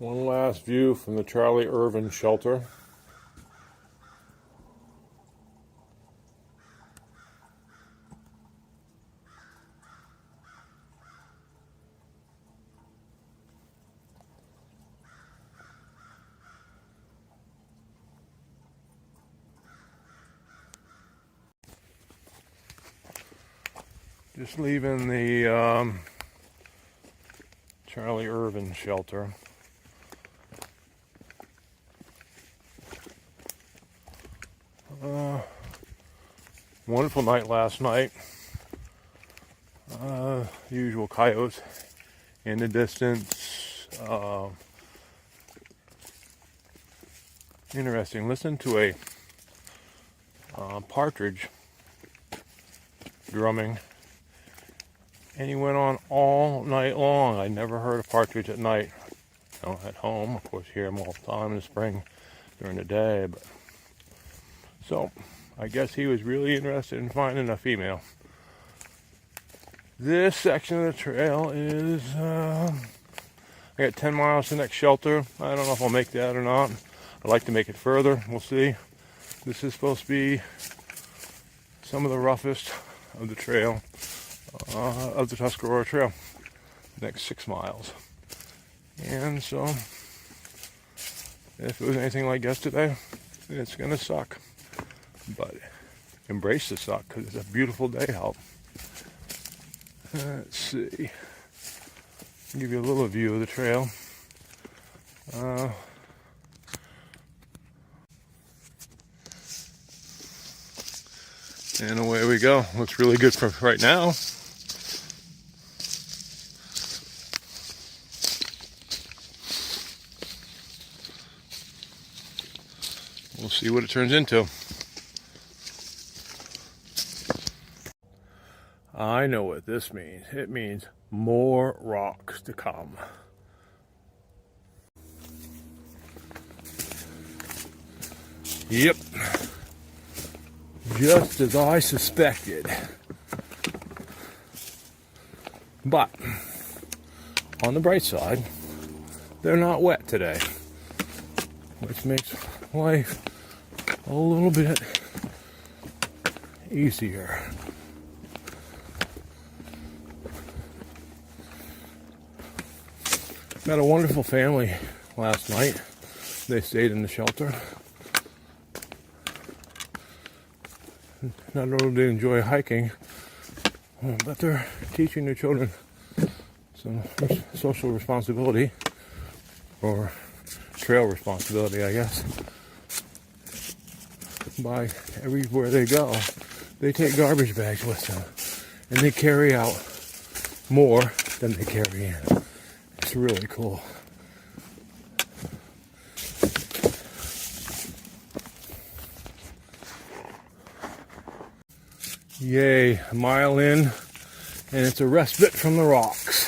One last view from the Charlie Irvin shelter. Just leaving the Charlie Irvin shelter. Wonderful night last night. Usual coyotes in the distance. Interesting. Listen to a partridge drumming, and he went on all night long. I never heard a partridge at night. At home, of course, hear them all the time in the spring during the day. But so I guess he was really interested in finding a female. This section of the trail is, I got 10 miles to the next shelter. I don't know if I'll make that or not. I'd like to make it further. We'll see. This is supposed to be some of the roughest of the trail, of the Tuscarora Trail, next 6 miles. And so, if it was anything like yesterday, it's going to suck. But embrace the suck, because it's a beautiful day out. Let's see. Give you a little view of the trail. And away we go. Looks really good for right now. We'll see what it turns into. I know what this means. It means more rocks to come. Yep. Just as I suspected. But, on the bright side, they're not wet today, which makes life a little bit easier. Met a wonderful family last night. They stayed in the shelter. Not only do they enjoy hiking, but they're teaching their children some social responsibility, or trail responsibility, I guess. By everywhere they go, they take garbage bags with them, and they carry out more than they carry in. It's really cool. Yay, a mile in, and it's a respite from the rocks.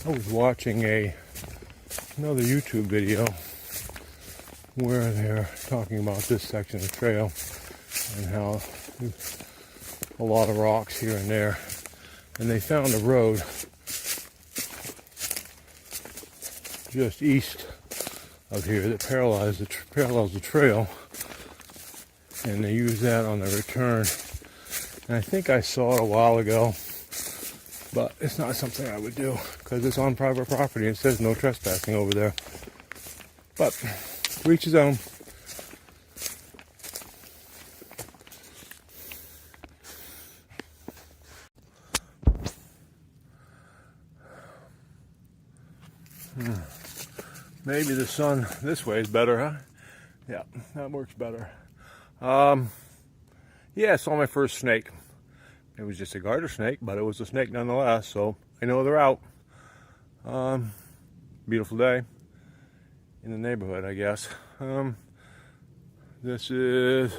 I was watching another YouTube video where they're talking about this section of the trail and how a lot of rocks here and there, and they found a road just east of here that parallels the trail, and they use that on the return. And I think I saw it a while ago, but it's not something I would do because it's on private property. It says no trespassing over there. But to each his own. Maybe the sun this way is better, huh? Yeah, that works better. Yeah, I saw my first snake. It was just a garter snake, but it was a snake nonetheless, so I know they're out. Beautiful day in the neighborhood, I guess. This is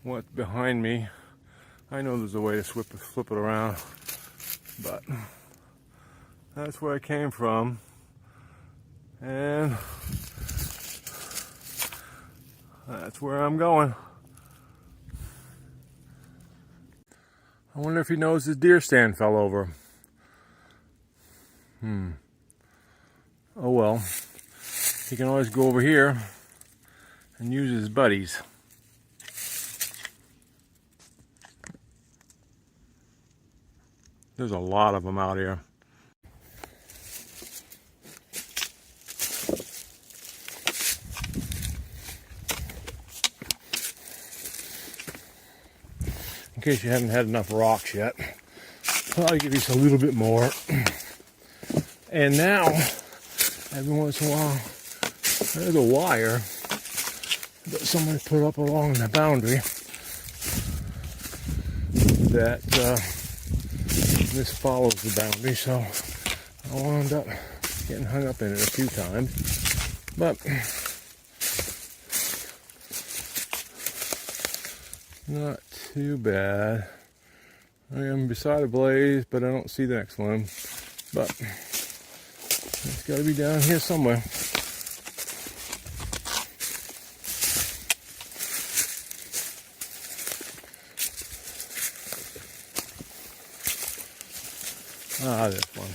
what's behind me. I know there's a way to flip it around, but that's where I came from. And that's where I'm going. I wonder if he knows his deer stand fell over. Oh well. He can always go over here and use his buddies. There's a lot of them out here. In case you haven't had enough rocks yet, I'll give you a little bit more. And now, every once in a while, there's a wire that somebody put up along the boundary that this follows the boundary, so I wound up getting hung up in it a few times. But not too bad. I am beside a blaze, but I don't see the next one. But it's got to be down here somewhere. Ah, this one.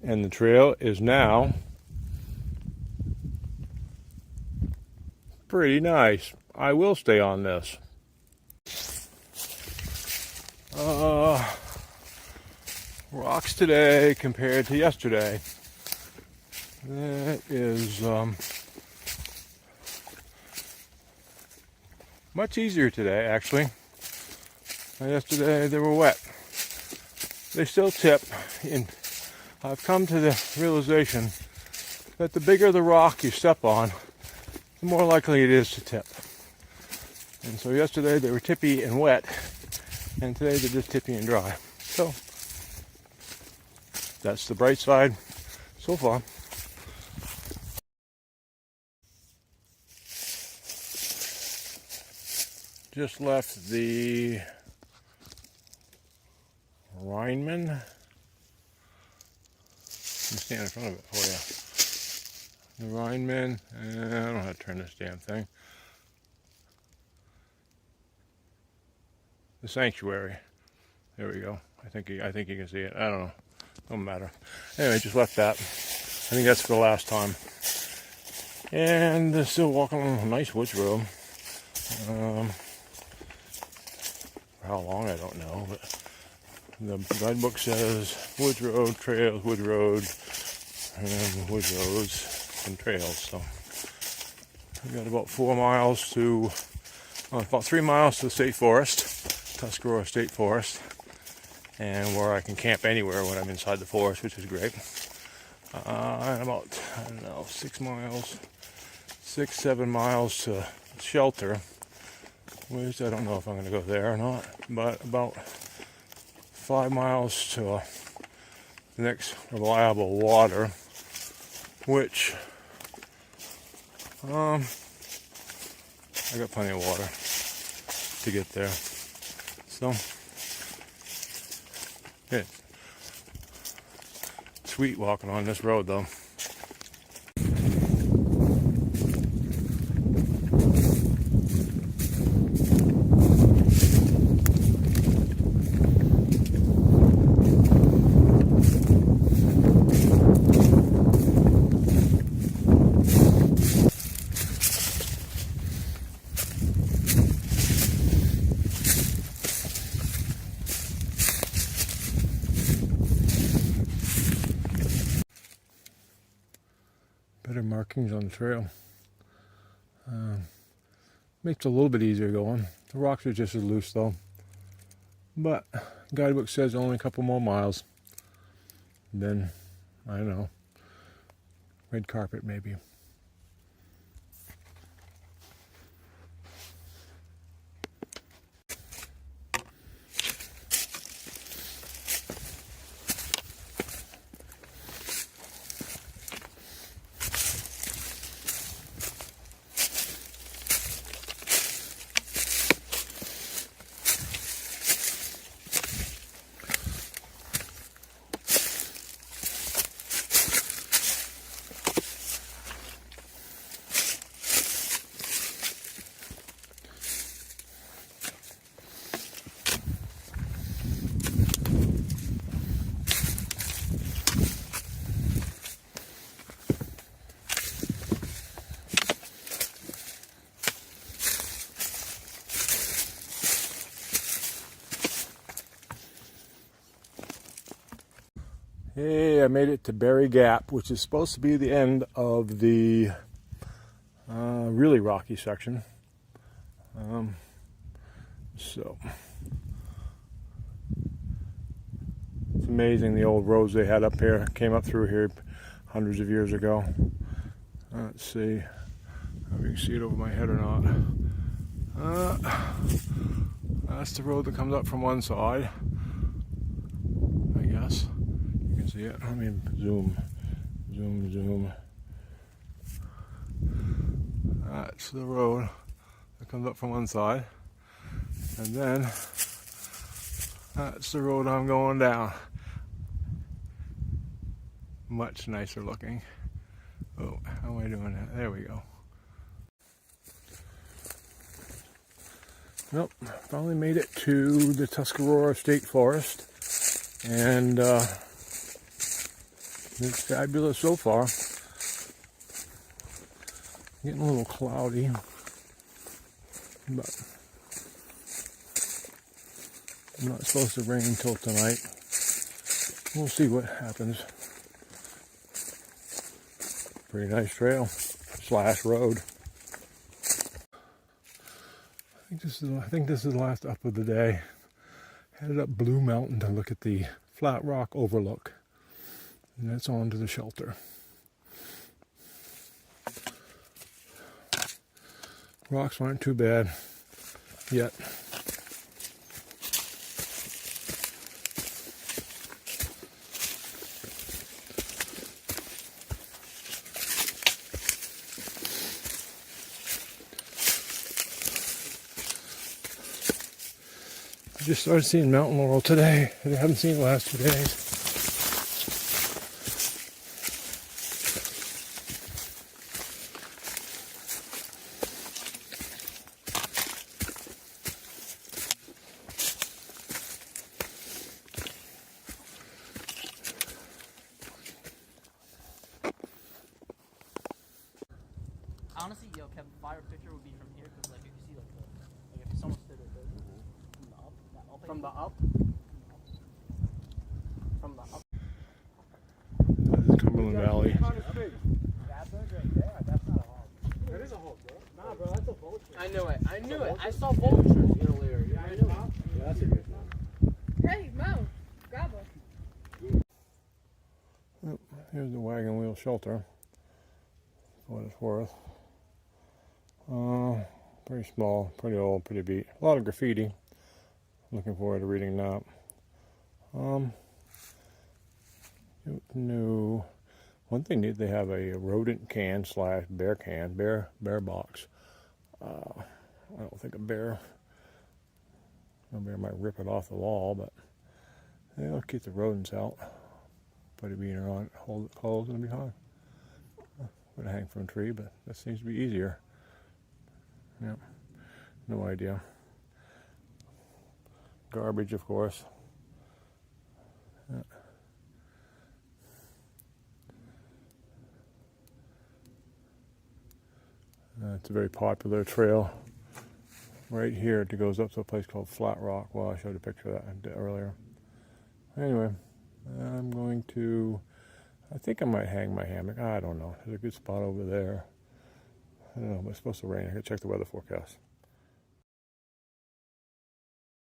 And the trail is now pretty nice. I will stay on this. Rocks today compared to yesterday. That is much easier today, actually. Yesterday they were wet. They still tip. I've come to the realization that the bigger the rock you step on, the more likely it is to tip. And so yesterday they were tippy and wet, and today they're just tippy and dry. So that's the bright side so far. Just left the Rhineman. Let me stand in front of it for you. The Rhineman, I don't know how to turn this damn thing. The Sanctuary. There we go. I think you can see it. I don't know. Don't matter. Anyway, just left that. I think that's for the last time. And still walking on a nice woods road. For how long, I don't know, but the guidebook says woods road, trails, wood road, and wood roads and trails. So we got about 4 miles to, about 3 miles to the state forest, Tuscarora State Forest, and where I can camp anywhere when I'm inside the forest, which is great. And about, I don't know, 7 miles to shelter, which I don't know if I'm going to go there or not, but about 5 miles to the next reliable water, which I got plenty of water to get there. So yeah, sweet walking on this road though. Better markings on the trail. Makes it a little bit easier going. The rocks are just as loose though. But guidebook says only a couple more miles. Then, I don't know, red carpet maybe. Hey, I made it to Berry Gap, which is supposed to be the end of the really rocky section. So it's amazing the old roads they had up here, came up through here hundreds of years ago. Let's see if you can see it over my head or not. That's the road that comes up from one side, I guess. See it? I mean, zoom. That's the road that comes up from one side, and then that's the road I'm going down. Much nicer looking. Oh, how am I doing that? There we go. Nope, finally made it to the Tuscarora State Forest, and it's fabulous so far. Getting a little cloudy, but I'm not supposed to rain until tonight. We'll see what happens. Pretty nice trail / road. I think this is the last up of the day. Headed up Blue Mountain to look at the Flat Rock overlook. And that's on to the shelter. Rocks aren't too bad yet. I just started seeing mountain laurel today, and I haven't seen it the last 2 days. Honestly, yo, Kevin, fire picture would be from here, because like if you see like if someone stood right there, from the up. This is Cumberland Valley. That is a hole, bro. Nah, bro, that's a vulture. I knew it. I saw vultures earlier. Yeah, I knew it. Yeah, that's a good one. Hey, Mo, grab one. Oh, here's the Wagon Wheel shelter, for what it's worth. Pretty small, pretty old, pretty beat. A lot of graffiti. Looking forward to reading that. New. One thing neat, they have a rodent can / bear can, bear box. I don't think a bear might rip it off the wall, but they'll keep the rodents out. Put a beaner on it, hold it closed, and it'll be fine. Would hang from a tree, but that seems to be easier. Yep, no idea. Garbage, of course. Yeah. It's a very popular trail right here. It goes up to a place called Flat Rock. Well, I showed a picture of that earlier. Anyway, I'm going to, I think I might hang my hammock. I don't know. There's a good spot over there. I don't know, but it's supposed to rain. I gotta check the weather forecast.